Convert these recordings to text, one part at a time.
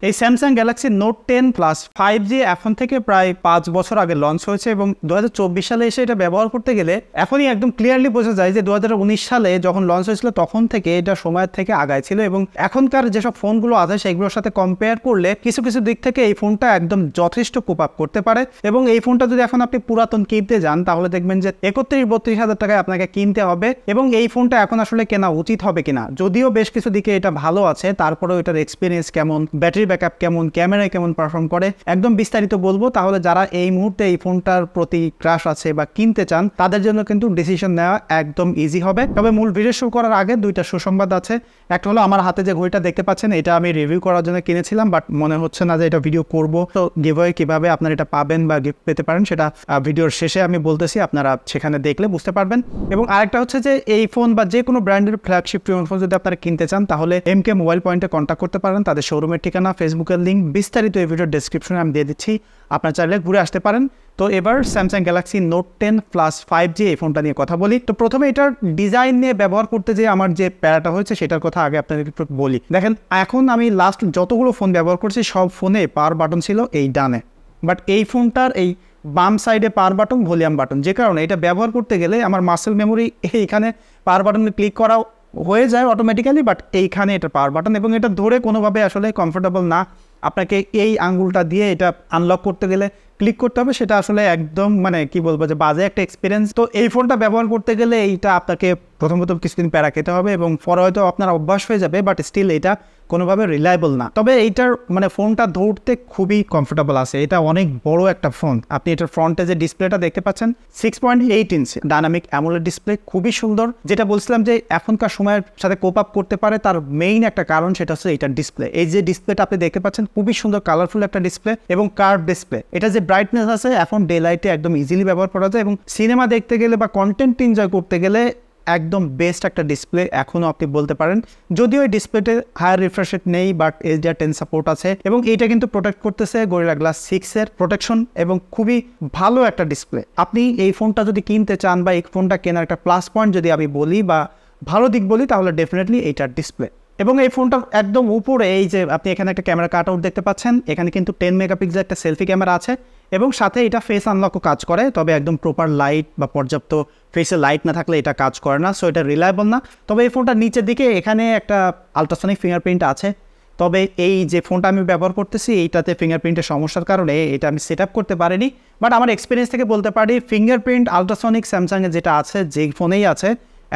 এই Samsung Galaxy note 10 plus 5G এখন থেকে প্রায় 5 বছর আগে লঞ্চ হয়েছে এবং 2024 সালে এসে এটা ব্যবহার করতে গেলে এখনই একদম ক্লিয়ারলি বোঝা যায় যে 2019 সালে যখন লঞ্চ হয়েছিল তখন থেকে এটা সময়ের থেকে আগায় ছিল এবং এখনকার যেসব ফোনগুলো আছে সেগুলোর সাথে কম্পেয়ার করলে কিছু কিছু দিক থেকে এই ফোনটা একদম যথেষ্ট কোপ আপ করতে পারে। এবং এই ফোনটা যদি এখন আপনি পুরাতন কিনতে যান তাহলে দেখবেন যে 31-32 হাজার টাকায় আপনাকে কিনতে হবে এবং এই ফোনটা এখন আসলে কেনা উচিত হবে কিনা। যদিও বেশ কিছু দিকে এটা ভালো আছে, তারপরেও এটার এক্সপিরিয়েন্স কেমন, ব্যাটারি ব্যাকআপ কেমন, ক্যামেরায় কেমন পারফর্ম করে একদম বিস্তারিত বলবো। তাহলে যারা এই মুহূর্তে এই ফোনটার প্রতি ক্রাশ আছে বা কিনতে চান তাদের জন্য কিন্তু ডিসিশন নেওয়া একদম ইজি হবে। তবে মূল ভিডিও শুরু করার আগে দুইটা সুসংবাদ আছে। একটা হলো আমার হাতে যে ঘড়িটা দেখতে পাচ্ছেন এটা আমি রিভিউ করার জন্য কিনেছিলাম, বাট মনে হচ্ছে না যে এটা ভিডিও করব। তো গিভওয়ে কিভাবে আপনারা এটা পাবেন বা গিফট পেতে পারেন সেটা ভিডিওর শেষে আমি বলতেছি, আপনারা সেখানে দেখলে বুঝতে পারবেন। এবং আরেকটা হচ্ছে যে এই ফোন বা যে কোনো ব্র্যান্ডের ফ্ল্যাগশিপ ফোন যদি আপনারা কিনতে চান তাহলে MK মোবাইল পয়েন্টে কন্ট্যাক্ট করতে পারেন। তাদের শোরুমের ঠিকানা, ফেসবুকের লিঙ্ক বিস্তারিত এই ভিডিওর ডেসক্রিপশনে আমি দিয়ে দিচ্ছি, আপনারা চাইলে ঘুরে আসতে পারেন। তো এবার Samsung Galaxy note 10 plus 5G এই ফোনটা নিয়ে কথা বলি। তো প্রথমে এটার ডিজাইন নিয়ে ব্যবহার করতে যে আমার যে প্যারাটা হয়েছে সেটার কথা আগে আপনাদের একটু বলি। দেখেন, এখন আমি লাস্ট যতগুলো ফোন ব্যবহার করছি সব ফোনে পাওয়ার বাটন ছিল এই ডানে, বাট এই ফোনটার এই বাম সাইডে পাওয়ার বাটন, ভলিউম বাটন, যে কারণে এটা ব্যবহার করতে গেলে আমার মাসেল মেমোরি এইখানে পাওয়ার বাটনে ক্লিক করা হয়ে যায় অটোমেটিক্যালি, বাট এইখানে এটা পাওয়ার বাটন এবং এটা ধরে কোনোভাবে আসলে কমফোর্টেবল না। আপনাকে এই আঙ্গুলটা দিয়ে এটা আনলক করতে গেলে ক্লিক করতে হবে, সেটা আসলে একদম মানে কি বলবো যে বাজে একটা এক্সপিরিয়েন্স। তো এই ফোনটা ব্যবহার করতে গেলে এইটা আপনাকে প্রথমত কিছুদিন প্যারা খেতে হবে এবং পরে হয়তো আপনার অভ্যাস হয়ে যাবে, বাট স্টিল এটা কোনোভাবে রিলায়েবল না। তবে এইটার মানে ফোনটা ধরতে খুবই কমফোর্টেবল আছে। এটা অনেক বড় একটা ফোন। আপনি এটার ফ্রন্টে যে ডিসপ্লেটা দেখতে পাচ্ছেন 6.8 ইঞ্চি ডায়নামিক অ্যামোলেড ডিসপ্লে, খুবই সুন্দর। যেটা বলছিলাম যে এখনকার সময়ের সাথে কোপ আপ করতে পারে তার মেইন একটা কারণ সেটা হচ্ছে এটার ডিসপ্লে। এই যে ডিসপ্লেটা আপনি দেখতে পাচ্ছেন খুবই সুন্দর কালারফুল একটা ডিসপ্লে এবং কার্ভ ডিসপ্লে। এটা যে ব্রাইটনেস আছে এখন ডে লাইটে একদম ইজিলি ব্যবহার করা যায় এবং সিনেমা দেখতে গেলে বা কন্টেন্ট এনজয় করতে গেলে একদম বেস্ট একটা ডিসপ্লে এখনও আপনি বলতে পারেন। যদিও এই ডিসপ্লেতে হায়ার রিফ্রেশ রেট নেই, বাট HDR10 সাপোর্ট আছে এবং এইটা কিন্তু প্রোটেক্ট করতেছে গরিলা গ্লাস 6 এর প্রোটেকশন এবং খুবই ভালো একটা ডিসপ্লে। আপনি এই ফোনটা যদি কিনতে চান বা এই ফোনটা কেনার একটা প্লাস পয়েন্ট যদি আমি বলি বা ভালো দিক বলি তাহলে ডেফিনেটলি এইটার ডিসপ্লে। এবং এই ফোনটার একদম উপরে এই যে আপনি এখানে একটা ক্যামেরা কাট আউট দেখতে পাচ্ছেন, এখানে কিন্তু 10 মেগাপিক্সেল একটা সেলফি ক্যামেরা আছে এবং সাথে এটা ফেস আনলকও কাজ করে। তবে একদম প্রপার লাইট বা পর্যাপ্ত ফেসে লাইট না থাকলে এটা কাজ করে না, সো এটা রিলায়েবল না। তবে এই ফোনটার নিচের দিকে এখানে একটা আলট্রাসনিক ফিঙ্গারপ্রিন্ট আছে। তবে এই যে ফোনটা আমি ব্যবহার করতেছি এইটাতে ফিঙ্গারপ্রিন্টের সমস্যার কারণে এটা আমি সেট আপ করতে পারিনি, বাট আমার এক্সপিরিয়েন্স থেকে বলতে পারি ফিঙ্গারপ্রিন্ট আলট্রাসনিক স্যামসাংয়ে যেটা আছে, যে ফোনেই আছে,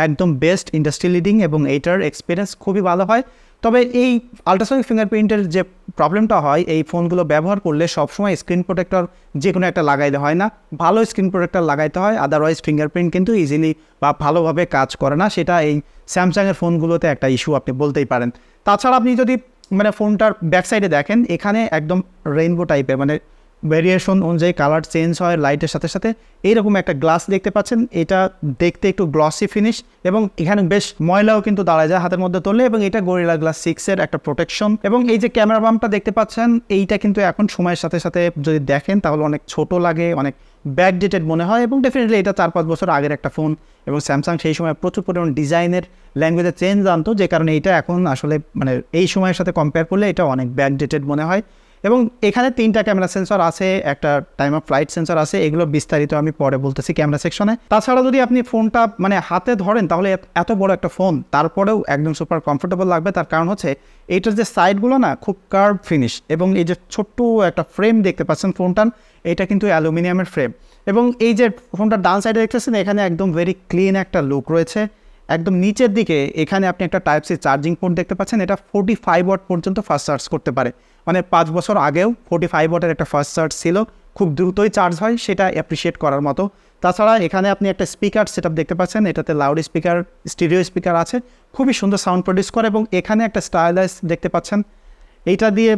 একদম বেস্ট ইন্ডাস্ট্রি লিডিং এবং এইটার এক্সপিরিয়েন্স খুবই ভালো হয়। তবে এই আলট্রাসনিক ফিঙ্গারপ্রিন্টের যে প্রবলেমটা হয় এই ফোনগুলো ব্যবহার করলে সবসময় স্ক্রিন প্রোটেক্টর যে কোনো একটা লাগাইতে হয় না, ভালো স্ক্রিন প্রোটেক্টর লাগাইতে হয়, আদারওয়াইজ ফিঙ্গারপ্রিন্ট কিন্তু ইজিলি বা ভালোভাবে কাজ করে না। সেটা এই স্যামসাংয়ের ফোনগুলোতে একটা ইস্যু আপনি বলতেই পারেন। তাছাড়া আপনি যদি মানে ফোনটার ব্যাক সাইডে দেখেন এখানে একদম রেইনবো টাইপের মানে ভেরিয়েশন অনুযায়ী কালার চেঞ্জ হয় লাইটের সাথে সাথে, এইরকম একটা গ্লাস দেখতে পাচ্ছেন। এটা দেখতে একটু গ্লসি ফিনিশ এবং এখানে বেশ ময়লাও কিন্তু দাঁড়ায় যায় হাতের মধ্যে তুললে এবং এটা গরিলা গ্লাস 6 এর একটা প্রোটেকশন। এবং এই যে ক্যামেরা বাম্পটা দেখতে পাচ্ছেন এইটা কিন্তু এখন সময়ের সাথে সাথে যদি দেখেন তাহলে অনেক ছোট লাগে, অনেক ব্যাকডেটেড মনে হয় এবং ডেফিনেটলি এটা 4-5 বছর আগের একটা ফোন এবং স্যামসাং সেই সময় প্রচুর পরিমাণ ডিজাইনের ল্যাঙ্গুয়েজে চেঞ্জ আনতো, যে কারণে এইটা এখন আসলে মানে এই সময়ের সাথে কম্পেয়ার করলে এটা অনেক ব্যাকডেটেড মনে হয়। এবং এখানে 3টা ক্যামেরা সেন্সর আছে, একটা টাইম অফ ফ্লাইট সেন্সর আছে, এগুলো বিস্তারিত আমি পরে বলতেছি ক্যামেরা সেকশনে। তাছাড়া যদি আপনি ফোনটা মানে হাতে ধরেন তাহলে এত বড় একটা ফোন তারপরেও একদম সুপার কমফোর্টেবল লাগবে। তার কারণ হচ্ছে এইটার যে সাইডগুলো না খুব কার্ভ ফিনিশ এবং এই যে ছোট্ট একটা ফ্রেম দেখতে পাচ্ছেন ফোনটার, এটা কিন্তু অ্যালুমিনিয়ামের ফ্রেম এবং এই যে ফোনটার ডান সাইডে দেখতেছেন এখানে একদম ভেরি ক্লিন একটা লুক রয়েছে। একদম নিচের দিকে এখানে আপনি একটা টাইপ সি চার্জিং পোর্ট দেখতে পাচ্ছেন, এটা 45 ওয়াট পর্যন্ত ফাস্ট চার্জ করতে পারে। মানে 5 বছর আগেও 45 ওয়াটের একটা ফাস্ট চার্জ ছিল, খুব দ্রুতই চার্জ হয়, সেটা অ্যাপ্রিসিয়েট করার মতো। তাছাড়া এখানে আপনি একটা স্পিকার সেটআপ দেখতে পাচ্ছেন, এটাতে লাউড স্পিকার, স্টিরিও স্পিকার আছে, খুবই সুন্দর সাউন্ড প্রডিউস করে এবং এখানে একটা স্টাইলাইজ দেখতে পাচ্ছেন, এইটা দিয়ে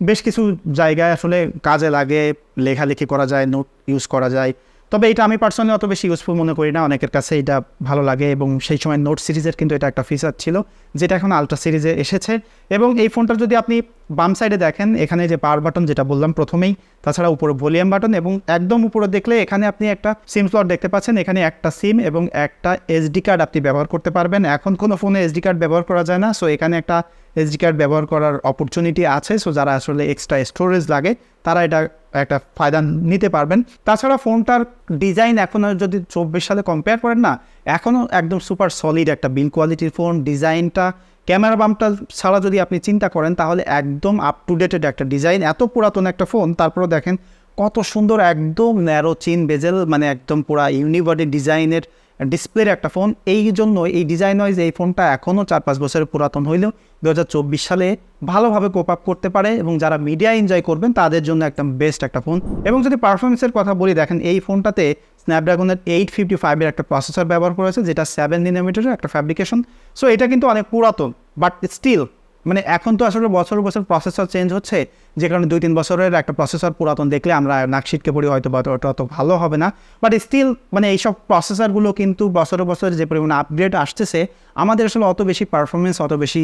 বেশ কিছু জায়গায় আসলে কাজে লাগে, লেখালেখি করা যায়, নোট ইউজ করা যায়। তবে এটা আমি পার্সোনালি অত বেশি ইউজফুল মনে করি না, অনেকের কাছে এটা ভালো লাগে এবং সেই সময় নোট সিরিজের কিন্তু এটা একটা ফিচার ছিল যেটা এখন আলট্রা সিরিজে এসেছে। এবং এই ফোনটার যদি আপনি বাম সাইডে দেখেন এখানে যে পাওয়ার বাটন যেটা বললাম প্রথমেই, তাছাড়া উপরে ভলিউম বাটন এবং একদম উপরে দেখলে এখানে আপনি একটা সিম স্লট দেখতে পাচ্ছেন, এখানে একটা সিম এবং একটা SD কার্ড আপনি ব্যবহার করতে পারবেন। এখন কোনো ফোনে SD কার্ড ব্যবহার করা যায় না, সো এখানে একটা এসডি কার্ড ব্যবহার করার অপরচুনিটি আছে। সো যারা আসলে এক্সট্রা স্টোরেজ লাগে তারা এটা একটা ফায়দা নিতে পারবেন। তাছাড়া ফোনটার ডিজাইন এখনও যদি 24 সালে কম্পেয়ার করেন না, এখনও একদম সুপার সলিড একটা বিল্ড কোয়ালিটির ফোন। ডিজাইনটা ক্যামেরা বাম্পটা ছাড়া যদি আপনি চিন্তা করেন তাহলে একদম আপ টু ডেটেড একটা ডিজাইন। এত পুরাতন একটা ফোন, তারপরেও দেখেন কত সুন্দর একদম ন্যারো চিন বেজেল, মানে একদম পুরা ইউনিবডি ডিজাইনের ডিসপ্লের একটা ফোন। এই জন্য এই ডিজাইন ওয়াইজ এই ফোনটা এখনও 4-5 বছরের পুরাতন হইলেও 2024 সালে ভালোভাবে কোপ আপ করতে পারে, এবং যারা মিডিয়া এনজয় করবেন তাদের জন্য একদম বেস্ট একটা ফোন। এবং যদি পারফরমেন্সের কথা বলি, দেখেন এই ফোনটাতে স্ন্যাপড্রাগনের 855-এর একটা প্রসেসর ব্যবহার করেছে, যেটা 7 nanometer একটা ফ্যাব্রিকেশন। সো এটা কিন্তু অনেক পুরাতন, বাট স্টিল মানে এখন তো আসলে বছর বছর প্রসেসর চেঞ্জ হচ্ছে, যে কারণে 2-3 বছরের একটা প্রসেসর পুরাতন দেখলে আমরা নাকশিটকে পড়ি, হয়তো বা ওটা অত ভালো হবে না। বাট স্টিল মানে এইসব প্রসেসরগুলো কিন্তু বছরে বছরে যে পরিমাণে আপগ্রেড আসতেছে, আমাদের আসলে অত বেশি পারফরমেন্স, অত বেশি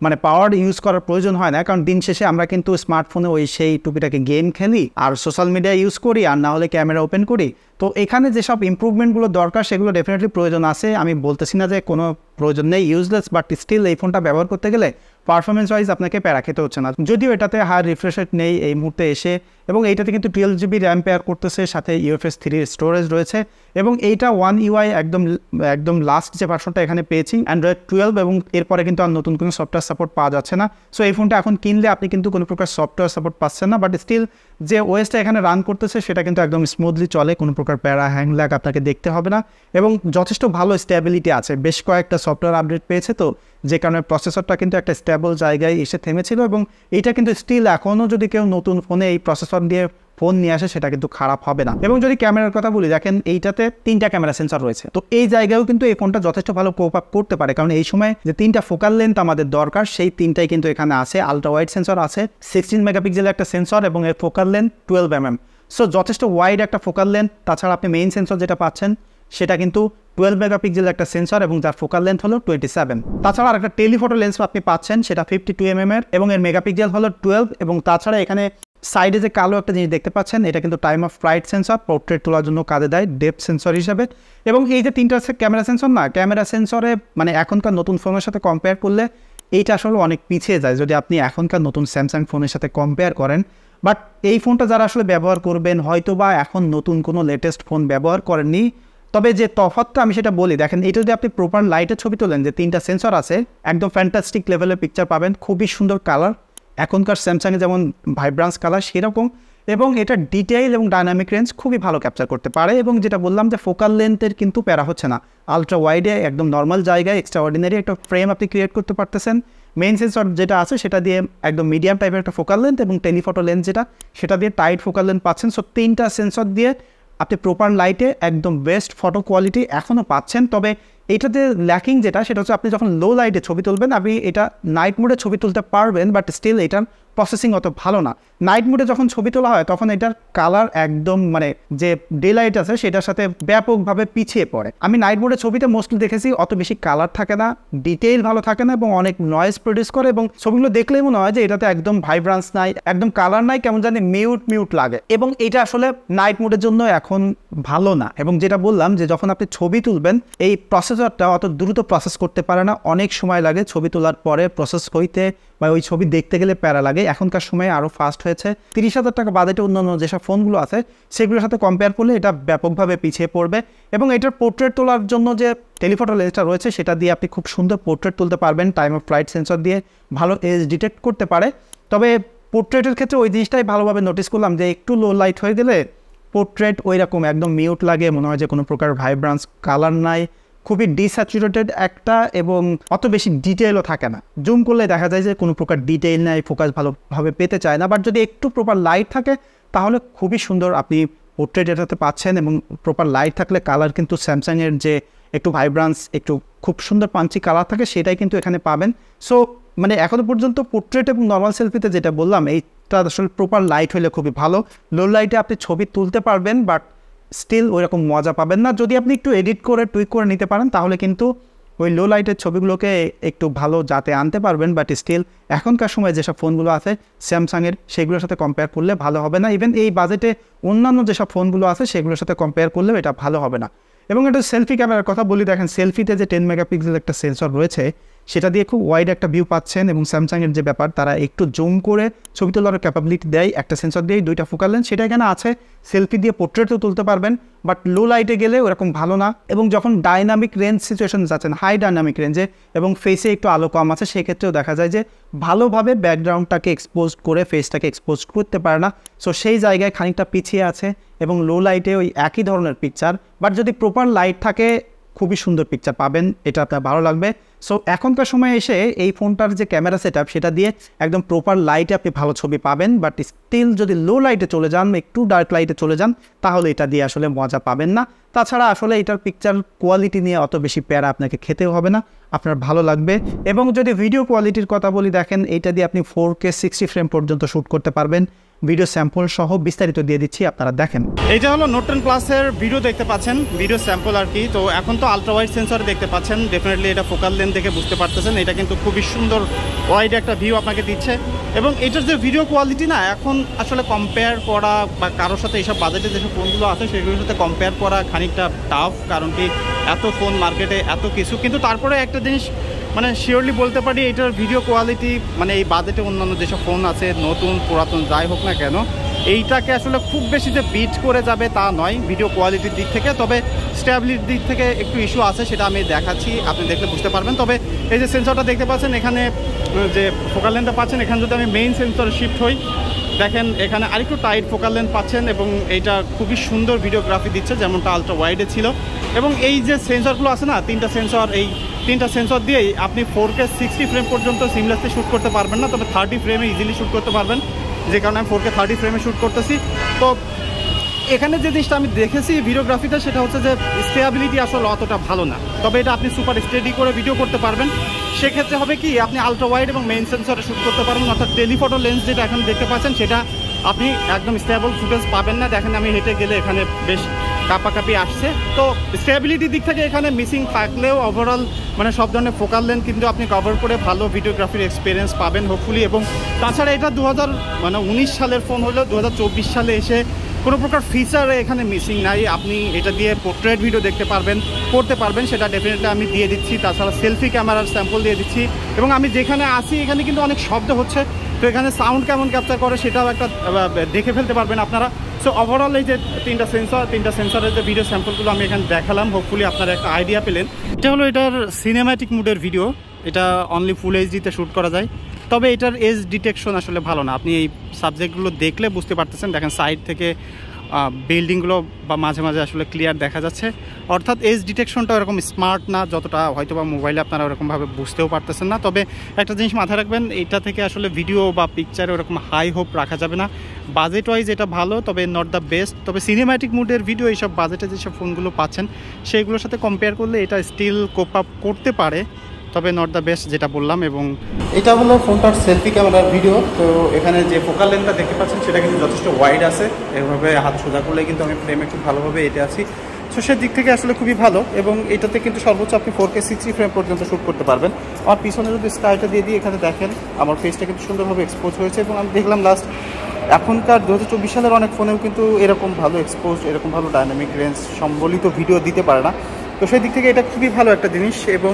মানে পাওয়ার ইউজ করার প্রয়োজন হয় না। কারণ দিন শেষে আমরা কিন্তু স্মার্টফোনে ওই সেই টুপিটাকে গেম খেলি আর সোশ্যাল মিডিয়া ইউজ করি, আর না হলে ক্যামেরা ওপেন করি। তো এখানে যেসব ইমপ্রুভমেন্টগুলো দরকার সেগুলো ডেফিনেটলি প্রয়োজন আছে। আমি বলতেছি না যে কোনো প্রয়োজন নেই, ইউজলেস, বাট স্টিল এই ফোনটা ব্যবহার করতে গেলে পারফরমেন্স ওয়াইজ আপনাকে প্যারা খেতে হচ্ছে না। যদিও এটাতে হাই রিফ্রেশ রেট নেই এই মুহূর্তে এসে, এবং এইটাতে কিন্তু 12 GB র্যাম পেয়ার করতেছে, সাথে UFS 3 স্টোরেজ রয়েছে, এবং এইটা One UI একদম লাস্ট যে ভার্সনটা এখানে পেয়েছি Android 12, এবং এরপরে কিন্তু আর নতুন কোনো সফটওয়্যার সাপোর্ট পাওয়া যাচ্ছে না। সো এই ফোনটা এখন কিনলে আপনি কিন্তু কোনো প্রকার সফটওয়্যার সাপোর্ট পাচ্ছেন না, বাট স্টিল যে ওএসটা এখানে রান করতেছে সেটা কিন্তু একদম স্মুথলি চলে, কোনো প্রকার প্যারা হ্যাং ল্যাগ আপনাকে দেখতে হবে না, এবং যথেষ্ট ভালো স্টেবিলিটি আছে। বেশ কয়েকটা সফটওয়্যার আপডেট পেয়েছে, তো যে কারণে প্রসেসরটা কিন্তু একটা স্টেবল জায়গায় এসে থেমেছিল, এবং এইটা কিন্তু স্টিল এখনও যদি কেউ নতুন ফোনে এই প্রসেসর দিয়ে ফোন নিয়ে আসে সেটা কিন্তু খারাপ হবে না। এবং যদি ক্যামেরার কথা বলি, দেখেন এইটাতে 3টা ক্যামেরা সেন্সর রয়েছে, তো এই জায়গায়ও কিন্তু এই ফোনটা যথেষ্ট ভালো কোপ আপ করতে পারে, কারণ এই সময় যে 3টা ফোকাল লেন্থ আমাদের দরকার সেই 3টাই কিন্তু এখানে আছে। আলট্রা ওয়াইড সেন্সর আছে, 16 মেগাপিক্সেলের একটা সেন্সর, এবং এর ফোকাল লেন্থ 12 mm। সো যথেষ্ট ওয়াইড একটা ফোকাল লেন্থ। তাছাড়া আপনি মেইন সেন্সর যেটা পাচ্ছেন সেটা কিন্তু 12 মেগাপিক্সেলের একটা সেন্সর, এবং যার ফোকাল লেন্থ হলো 27। তাছাড়া আরেকটা টেলিফটো লেন্স আপনি পাচ্ছেন, সেটা 52 mm এর, এবং এর মেগাপিক্সেল হলো 12। এবং তাছাড়া এখানে সাইডে যে কালো একটা জিনিস দেখতে পাচ্ছেন, এটা কিন্তু time of flight sensor, portrait তোলার জন্য কাজে দেয় ডেপথ সেন্সর হিসাবে। এবং এই যে 3টা ক্যামেরা সেন্সর না, ক্যামেরা সেন্সরে মানে এখনকার নতুন ফোনের সাথে কম্পেয়ার করলে এইটা আসলে অনেক পিছিয়ে যায় যদি আপনি এখনকার নতুন স্যামসাং ফোনের সাথে কম্পেয়ার করেন। বাট এই ফোনটা যারা আসলে ব্যবহার করবেন, হয়তো বা এখন নতুন কোনো লেটেস্ট ফোন ব্যবহার করেননি, তবে যে তফাৎটা আমি সেটা বলি, দেখেন এটা যদি আপনি প্রপার লাইটে ছবি তোলেন, যে 3টা সেন্সর আছে, একদম ফ্যান্টাস্টিক লেভেলের পিকচার পাবেন, খুবই সুন্দর কালার, এখনকার স্যামসাংয়ে যেমন ভাইব্রান্স কালার সেরকম, এবং এটা ডিটেইল এবং ডাইনামিক রেঞ্জ খুবই ভালো ক্যাপচার করতে পারে। এবং যেটা বললাম যে ফোকাল লেন্থের কিন্তু প্যারা হচ্ছে না, আলট্রা ওয়াইডে একদম নর্মাল জায়গায় এক্সট্রা অর্ডিনারি একটা ফ্রেম আপনি ক্রিয়েট করতে পারতেছেন। মেইন সেন্সর যেটা আছে সেটা দিয়ে একদম মিডিয়াম টাইপের একটা ফোকাল লেন্থ, এবং টেলিফটো লেন্স যেটা সেটা দিয়ে টাইট ফোকাল লেন্থ পাচ্ছেন। সো 3টা সেন্সর দিয়ে আপনি প্রপার লাইটে একদম বেস্ট ফটো কোয়ালিটি এখনও পাচ্ছেন। তবে এইটাতে ল্যাকিং যেটা, সেটা হচ্ছে আপনি যখন লো লাইটে ছবি তুলবেন, আপনি এটা নাইট মোডে ছবি তুলতে পারবেন, বাট স্টিল এটার প্রসেসিং অত ভালো না। নাইট মোডে যখন ছবি তোলা হয় তখন এটার কালার একদম মানে যে ডে লাইট আছে সেটার সাথে ব্যাপকভাবে পিছিয়ে পড়ে। আমি নাইট মোডে ছবিতে মোস্টলি দেখেছি অত বেশি কালার থাকে না, ডিটেইল ভালো থাকে না, এবং অনেক নয়েজ প্রডিউস করে, এবং ছবিগুলো দেখলেই মনে হয় যে এটাতে একদম ভাইব্রান্স নাই, একদম কালার নাই, কেমন জানি মিউট লাগে, এবং এটা আসলে নাইট মোডের জন্য এখন ভালো না। এবং যেটা বললাম যে যখন আপনি ছবি তুলবেন, এই প্রসেসরটা অত দ্রুত প্রসেস করতে পারে না, অনেক সময় লাগে ছবি তোলার পরে প্রসেস হইতে, বা ওই ছবি দেখতে গেলে প্যারা লাগে। এখনকার সময় আরও ফাস্ট হয়েছে, 30,000 টাকা বাজেটে অন্যান্য যেসব ফোনগুলো আছে সেগুলোর সাথে কম্পেয়ার করলে এটা ব্যাপকভাবে পিছিয়ে পড়বে। এবং এটার পোর্ট্রেট তোলার জন্য যে টেলিফটো লেন্সটা রয়েছে সেটা দিয়ে আপনি খুব সুন্দর পোর্ট্রেট তুলতে পারবেন, টাইম অফ ফ্লাইট সেন্সর দিয়ে ভালো এজ ডিটেক্ট করতে পারে। তবে পোর্ট্রেটের ক্ষেত্রে ওই জিনিসটাই ভালোভাবে নোটিস করলাম যে একটু লো লাইট হয়ে গেলে পোর্ট্রেট ওই রকম একদম মিউট লাগে, মনে হয় যে কোনো প্রকার ভাইব্রান্স কালার নাই, খুবই ডিস্যাচুরেটেড একটা, এবং অত বেশি ডিটেইলও থাকে না। জুম করলে দেখা যায় যে কোনো প্রকার ডিটেইল নাই, ফোকাস ভালোভাবে পেতে চায় না। বাট যদি একটু প্রপার লাইট থাকে তাহলে খুবই সুন্দর আপনি পোর্ট্রেট এটাতে পাচ্ছেন, এবং প্রপার লাইট থাকলে কালার কিন্তু স্যামসাংয়ের যে একটু ভাইব্রান্স, একটু খুব সুন্দর পাঞ্চি কালার থাকে সেটাই কিন্তু এখানে পাবেন। সো মানে এখনও পর্যন্ত পোর্ট্রেট এবং নর্মাল সেলফিতে যেটা বললাম, এইটা আসলে প্রপার লাইট হলে খুবই ভালো। লো লাইটে আপনি ছবি তুলতে পারবেন, বাট স্টিল ওই রকম মজা পাবেন না। যদি আপনি একটু এডিট করে টুইক করে নিতে পারেন তাহলে কিন্তু ওই লো লাইটের ছবিগুলোকে একটু ভালো যাতে আনতে পারবেন, বাট স্টিল এখনকার সময় যেসব ফোনগুলো আছে স্যামসাংয়ের সেগুলোর সাথে কম্পেয়ার করলে ভালো হবে না। ইভেন এই বাজেটে অন্যান্য যেসব ফোনগুলো আছে সেগুলোর সাথে কম্পেয়ার করলেও এটা ভালো হবে না। এবং এটা সেলফি ক্যামেরার কথা বলি, দেখেন সেলফিতে যে 10 মেগাপিক্সেল একটা সেন্সর রয়েছে সেটা দিয়ে খুব ওয়াইড একটা ভিউ পাচ্ছেন। এবং স্যামসাংয়ের যে ব্যাপার, তারা একটু জুম করে ছবি তোলার ক্যাপাবিলিটি দেয় একটা সেন্সর দিয়েই, 2টা ফোকাল লেন্স, সেটা এখানে আছে। সেলফি দিয়ে পোর্ট্রেটও তুলতে পারবেন, বাট লো লাইটে গেলে ওরকম ভালো না। এবং যখন ডাইনামিক রেঞ্জ সিচুয়েশন যাচ্ছেন, হাই ডাইনামিক রেঞ্জে এবং ফেসে একটু আলো কম আছে, সেক্ষেত্রেও দেখা যায় যে ভালোভাবে ব্যাকগ্রাউন্ডটাকে এক্সপোজ করে ফেসটাকে এক্সপোজ করতে পারে না। সো সেই জায়গায় খানিকটা পিছিয়ে আছে এবং লো লাইটে ওই একই ধরনের পিকচার, বাট যদি প্রপার লাইট থাকে খুবই সুন্দর পিকচার পাবেন, এটা আপনার ভালো লাগবে। সো এখনকার সময় এসে এই ফোনটার যে ক্যামেরা সেট আপ, সেটা দিয়ে একদম প্রপার লাইটে আপনি ভালো ছবি পাবেন, বাট স্টিল যদি লো লাইটে চলে যান, একটু ডার্ক লাইটে চলে যান, তাহলে এটা দিয়ে আসলে মজা পাবেন না। তাছাড়া আসলে এটার পিকচার কোয়ালিটি নিয়ে অত বেশি প্যারা আপনাকে খেতেও হবে না, আপনার ভালো লাগবে। এবং যদি ভিডিও কোয়ালিটির কথা বলি, দেখেন এইটা দিয়ে আপনি 4K 60 ফ্রেম পর্যন্ত শ্যুট করতে পারবেন। ভিডিও স্যাম্পল সহ বিস্তারিত দিয়ে দিচ্ছি, আপনারা দেখেন। এইটা হলো নোট 10 প্লাসের ভিডিও দেখতে পাচ্ছেন, ভিডিও স্যাম্পল আর কি। তো এখন তো আলট্রা ওয়াইড সেন্সর দেখতে পাচ্ছেন, ডেফিনেটলি এটা ফোকাল লেন্থ দেখে বুঝতে পারতেছেন, এটা কিন্তু খুবই সুন্দর ওয়াইড একটা ভিউ আপনাকে দিচ্ছে। এবং এটার যে ভিডিও কোয়ালিটি না, এখন আসলে কম্পেয়ার করা বা কারোর সাথে এইসব বাজেটে যেসব ফোনগুলো আছে সেগুলোর সাথে কম্পেয়ার করা খানিকটা টাফ, কারণ কি এত ফোন মার্কেটে এত কিছু। কিন্তু তারপরে একটা জিনিস মানে শিওরলি বলতে পারি, এটার ভিডিও কোয়ালিটি মানে এই বাজেটে অন্যান্য যেসব ফোন আছে, নতুন পুরাতন যাই হোক না কেন, এইটাকে আসলে খুব বেশি যে বিট করে যাবে তা নয় ভিডিও কোয়ালিটির দিক থেকে। তবে স্ট্যাবিলিটির দিক থেকে একটু ইস্যু আছে, সেটা আমি দেখাচ্ছি, আপনি দেখলে বুঝতে পারবেন। তবে এই যে সেন্সরটা দেখতে পাচ্ছেন, এখানে যে ফোকাল লেন্থটা পাচ্ছেন, এখানে যদি আমি মেইন সেন্সরে শিফট হই, দেখেন এখানে আরেকটু টাইট ফোকাল লেন্থ পাচ্ছেন এবং এইটা খুবই সুন্দর ভিডিওগ্রাফি দিচ্ছে, যেমনটা আলট্রা ওয়াইডে ছিল। এবং এই যে সেন্সরগুলো আছে না, 3টা সেন্সর, এই 3টা সেন্সর দিয়েই আপনি 4K 60 ফ্রেম পর্যন্ত সিমলেসলি শ্যুট করতে পারবেন না, তবে 30 ফ্রেমে ইজিলি শ্যুট করতে পারবেন, যে কারণে আমি 4K 30 ফ্রেমে শ্যুট করতেছি। তো এখানে যে জিনিসটা আমি দেখেছি ভিডিওগ্রাফিতে, সেটা হচ্ছে যে স্টেবিলিটি আসলে অতটা ভালো না, তবে এটা আপনি সুপার স্টেডি করে ভিডিও করতে পারবেন। সেক্ষেত্রে হবে কি, আপনি আলট্রা ওয়াইড এবং মেইন সেন্সরে শ্যুট করতে পারবেন, অর্থাৎ টেলিফটো লেন্স যেটা এখন দেখতে পাচ্ছেন, সেটা আপনি একদম স্টেবল ফুটেজ পাবেন না। দেখেন আমি হেঁটে গেলে এখানে বেশ কাঁপাকাঁপি আসছে। তো স্টেবিলিটির দিক থেকে এখানে মিসিং থাকলেও ওভারঅল মানে সব ধরনের ফোকাল লেন্থ কিন্তু আপনি কভার করে ভালো ভিডিওগ্রাফির এক্সপিরিয়েন্স পাবেন হোপফুলি। এবং তাছাড়া এটা 2019 সালের ফোন হলেও 2024 সালে এসে কোনো প্রকার ফিচারে এখানে মিসিং নাই। আপনি এটা দিয়ে পোর্ট্রেট ভিডিও দেখতে পারবেন, করতে পারবেন, সেটা ডেফিনেটলি আমি দিয়ে দিচ্ছি। তাছাড়া সেলফি ক্যামেরার স্যাম্পল দিয়ে দিচ্ছি। এবং আমি যেখানে আসি এখানে কিন্তু অনেক শব্দ হচ্ছে, তো এখানে সাউন্ড কেমন ক্যাপচার করে সেটাও একটা দেখে ফেলতে পারবেন আপনারা। সো ওভারঅল এই যে 3টা সেন্সরের যে ভিডিও স্যাম্পলগুলো আমি এখানে দেখালাম, হোপফুলি আপনারা একটা আইডিয়া পেলেন। এটা হলো এটার সিনেম্যাটিক মুডের ভিডিও, এটা অনলি ফুল এইচডিতে শ্যুট করা যায়, তবে এটার এজ ডিটেকশন আসলে ভালো না। আপনি এই সাবজেক্টগুলো দেখলে বুঝতে পারতেছেন, দেখেন সাইড থেকে বিল্ডিংগুলো বা মাঝে মাঝে আসলে ক্লিয়ার দেখা যাচ্ছে, অর্থাৎ এজ ডিটেকশনটা ওরকম স্মার্ট না, যতটা হয়তো বা মোবাইলে আপনারা ওরকমভাবে বুঝতেও পারতেছেন না। তবে একটা জিনিস মাথায় রাখবেন, এটা থেকে আসলে ভিডিও বা পিকচারে ওরকম হাই হোপ রাখা যাবে না। বাজেট ওয়াইজ এটা ভালো, তবে নট দ্য বেস্ট। তবে সিনেম্যাটিক মুডের ভিডিও এইসব বাজেটে যেসব ফোনগুলো পাচ্ছেন সেইগুলোর সাথে কম্পেয়ার করলে এটা স্টিল কোপ আপ করতে পারে, তবে নট দ্য বেস্ট যেটা বললাম। এবং এটা হলো ফোনটার সেলফি ক্যামেরার ভিডিও। তো এখানে যে ফোকাল লেন্থটা দেখতে পাচ্ছেন সেটা কিন্তু যথেষ্ট ওয়াইড আছে, এভাবে হাত সোজা করলে কিন্তু আমি ফ্রেমে খুব ভালোভাবে এটে আছি। সো সেই দিক থেকে আসলে খুবই ভালো। এবং এটাতে কিন্তু সর্বোচ্চ আপনি 4K 60 ফ্রেম পর্যন্ত শ্যুট করতে পারবেন। আমার পিছনে যদি স্কাইটা দিয়ে দিই, এখানে দেখেন আমার ফেসটা কিন্তু সুন্দরভাবে এক্সপোজ হয়েছে। এবং আমি দেখলাম লাস্ট এখনকার 2024 সালের অনেক ফোনেও কিন্তু এরকম ভালো এক্সপোজ, এরকম ভালো ডাইনামিক রেঞ্জ সম্বলিত ভিডিও দিতে পারে না। তো সেই দিক থেকে এটা খুবই ভালো একটা জিনিস। এবং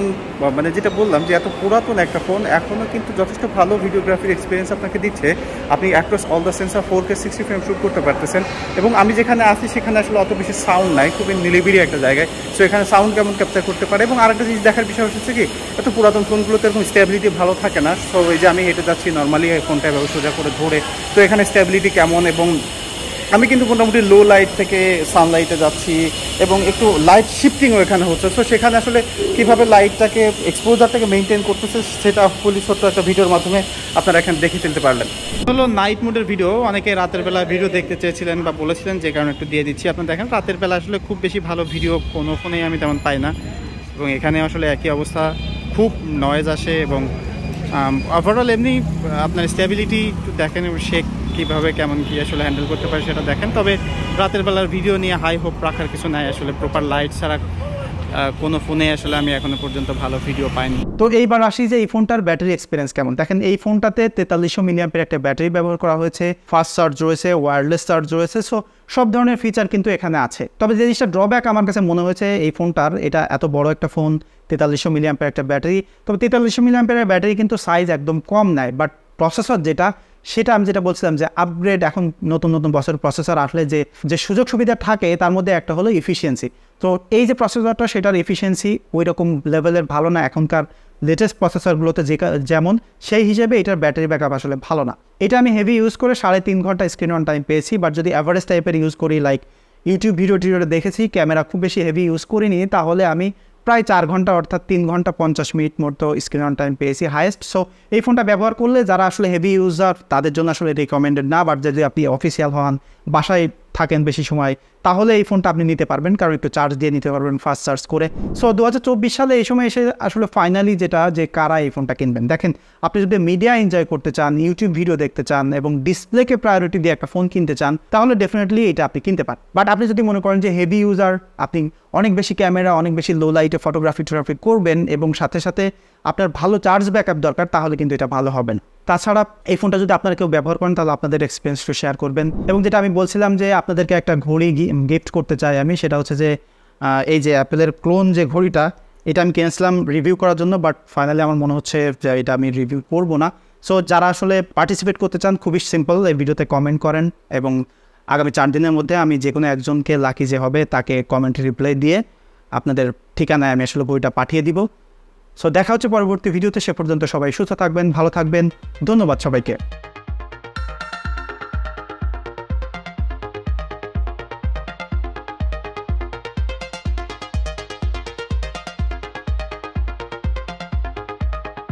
মানে যেটা বললাম যে এত পুরাতন একটা ফোন এখনও কিন্তু যথেষ্ট ভালো ভিডিওগ্রাফির এক্সপিরিয়েন্স আপনাকে দিচ্ছে। আপনি across all the sensor 4K 60 frame shoot করতে পারতেছেন। এবং আমি যেখানে আছি সেখানে আসলে অত বেশি সাউন্ড নাই, খুবই নিলিবিলি একটা জায়গায়। সো এখানে সাউন্ড কেমন ক্যাপচার করতে পারে। এবং আরেকটা জিনিস দেখার বিষয় হচ্ছে কি, এত পুরাতন ফোনগুলোতে এরকম স্টেবিলিটি ভালো থাকে না। সো এই যে আমি হেঁটে যাচ্ছি নর্মালি ফোনটা এভাবে সোজা করে ধরে, তো এখানে স্টেবিলিটি কেমন। এবং আমি কিন্তু মোটামুটি লো লাইট থেকে সানলাইটে যাচ্ছি এবং একটু লাইট শিফটিংও এখানে হচ্ছে। সো সেখানে আসলে কীভাবে লাইটটাকে এক্সপোজারটাকে মেনটেন করতেছে সেটা ফুলি ছোট্ট একটা ভিডিওর মাধ্যমে আপনারা এখানে দেখে ফেলতে পারলেন। হলো নাইট মোডের ভিডিও, অনেকে রাতের বেলা ভিডিও দেখতে চেয়েছিলেন বা বলেছিলেন, যে কারণে একটু দিয়ে দিচ্ছি। আপনারা দেখেন রাতের বেলা আসলে খুব বেশি ভালো ভিডিও কোনো ফোনেই আমি তেমন পাই না। এবং এখানে আসলে একই অবস্থা, খুব নয়েজ আসে। এবং ওভারঅল এমনি আপনার স্টেবিলিটি দেখেন, শেক কীভাবে কেমন কী আসলে হ্যান্ডেল করতে পারে সেটা দেখেন। তবে রাতের বেলার ভিডিও নিয়ে হাই হোপ রাখার কিছু নাই, আসলে প্রপার লাইট ছাড়া কোনো ফোনে আসলে আমি এখনো পর্যন্ত ভালো ভিডিও পাইনি। তো এইবার আসি যে এই ফোনটার ব্যাটারি এক্সপিরিয়েন্স কেমন। দেখেন এই ফোনটাতে 4300 মিলিঅ্যাম্পের একটা ব্যাটারি ব্যবহার করা হয়েছে, ফাস্ট চার্জ রয়েছে, ওয়্যারলেস চার্জ রয়েছে, সো সব ধরনের ফিচার কিন্তু এখানে আছে। তবে যে জিনিসটা ড্রব্যাক আমার কাছে মনে হয়েছে এই ফোনটার, এটা এত বড় একটা ফোন, 4300 মিলিঅ্যাম্পের একটা ব্যাটারি, তবে 4300 মিলিঅ্যাম্পের ব্যাটারি কিন্তু সাইজ একদম কম নেয়, বাট প্রসেসর সেটা আমি যেটা বলছিলাম যে আপগ্রেড, এখন নতুন নতুন বছর প্রসেসর আসলে যে সুযোগ সুবিধা থাকে তার মধ্যে একটা হলো এফিসিয়েন্সি। তো এই যে প্রসেসরটা, সেটার এফিসিয়েন্সি ওই রকম লেভেলের ভালো না এখনকার লেটেস্ট প্রসেসরগুলোতে যেমন, সেই হিসেবে এটার ব্যাটারি ব্যাকআপ আসলে ভালো না। এটা আমি হেভি ইউজ করে 3.5 ঘন্টা স্ক্রিন অন টাইম পেয়েছি, বাট যদি অ্যাভারেজ টাইপের ইউজ করি, লাইক ইউটিউব ভিডিও দেখেছি, ক্যামেরা খুব বেশি হেভি ইউজ করিনি, তাহলে আমি প্রায় 4 ঘন্টা অর্থাৎ 3 ঘন্টা 50 মিনিট মতো স্ক্রিন অন টাইম পেয়েছি হাইয়েস্ট। সো এই ফোনটা ব্যবহার করলে যারা আসলে হেভি ইউজার তাদের জন্য আসলে রিকমেন্ডেড না, বাট যদি আপনি অফিসিয়াল হন, বাসায় থাকেন বেশি সময়, তাহলে এই ফোনটা আপনি নিতে পারবেন, কারণ একটু চার্জ দিয়ে নিতে পারবেন ফাস্ট চার্জ করে। সো 2024 সালে এই সময় এসে আসলে ফাইনালি যে কারা এই ফোনটা কিনবেন, দেখেন আপনি যদি মিডিয়া এনজয় করতে চান, ইউটিউব ভিডিও দেখতে চান এবং ডিসপ্লেকে প্রায়োরিটি দিয়ে একটা ফোন কিনতে চান, তাহলে ডেফিনেটলি এটা আপনি কিনতে পারেন। বাট আপনি যদি মনে করেন যে হেভি ইউজার, আপনি অনেক বেশি ক্যামেরা, অনেক বেশি লো লাইটে ফটোগ্রাফি করবেন এবং সাথে সাথে আপনার ভালো চার্জ ব্যাকআপ দরকার, তাহলে কিন্তু এটা ভালো হবে না। তাছাড়া এই ফোনটা যদি আপনারা কেউ ব্যবহার করেন, তাহলে আপনাদের এক্সপিরিয়েন্সটা শেয়ার করবেন। এবং যেটা আমি বলছিলাম যে আপনাদেরকে একটা ঘড়ি গিফট করতে চাই আমি, সেটা হচ্ছে যে এই যে অ্যাপেলের ক্লোন যে ঘড়িটা, এটা আমি কিনেছিলাম রিভিউ করার জন্য, বাট ফাইনালি আমার মনে হচ্ছে যে এটা আমি রিভিউ করবো না। সো যারা আসলে পার্টিসিপেট করতে চান, খুবই সিম্পল, এই ভিডিওতে কমেন্ট করেন এবং আগামী 4 দিনের মধ্যে আমি যে কোনো একজনকে লাকি যে হবে তাকে কমেন্টে রিপ্লাই দিয়ে আপনাদের ঠিকানায় আমি আসলে বইটা পাঠিয়ে দিব। সো দেখা হচ্ছে পরবর্তী ভিডিওতে, সে পর্যন্ত সবাই সুস্থ থাকবেন, ভালো থাকবেন, ধন্যবাদ সবাইকে।